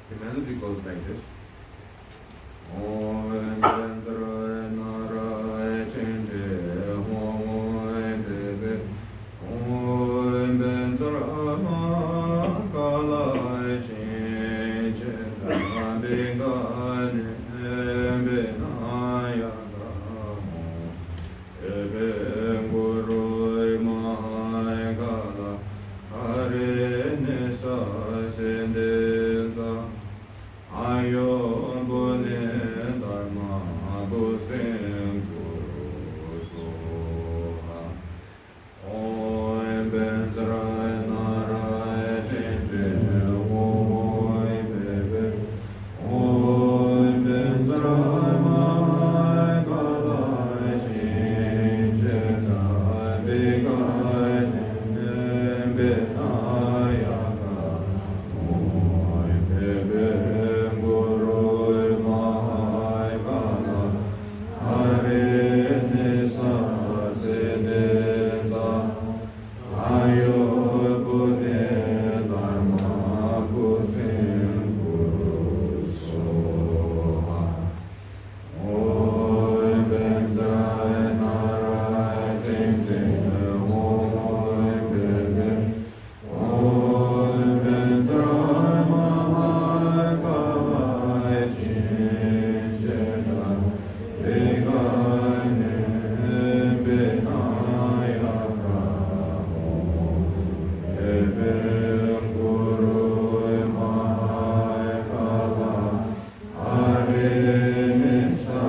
The melody goes like this. Om Benzarai Narai Chinti Om Bebe Om Benzarai Makalai Chinti Bingan Benaya Ebe Gurui Mahai Gala Hare Nisa Sendenza Ayo Bune Dharma Busen Guru Soha Om Benzarai Narai Chinti Om Bebe Om Benzarai Mahai Galai Chinti Bingai Benaya Om Bebe Guru Mahai Gala Hare Nisa Sendenza Ayo Bune Dharma Busen Guru Soha Om Benzarai Narai Chinti Om Bebe Om Benzarai Mahai Galai Chinti Bingai Benaya Ebe Guru Mahai Gala Hare Nisa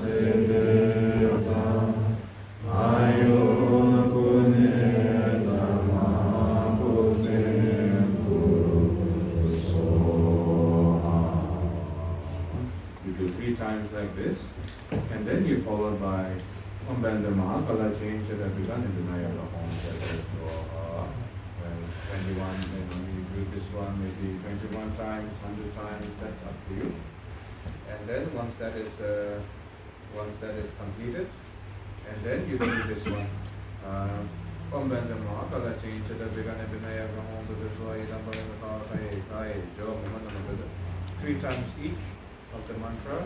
Sendenza Ayo Bune Dharma Busen Guru Soha. You do 3 times like this, and then you follow by Om Benza Mahakala change that have begun in the Nayaka Om Soha. When 21, you do this one maybe 21 times, 100 times, that's up to you. And then once that is completed, and then you do this one. Om Benza Mahakala change that have begun in the Nayaka Om Soha. 3 times each of the mantra.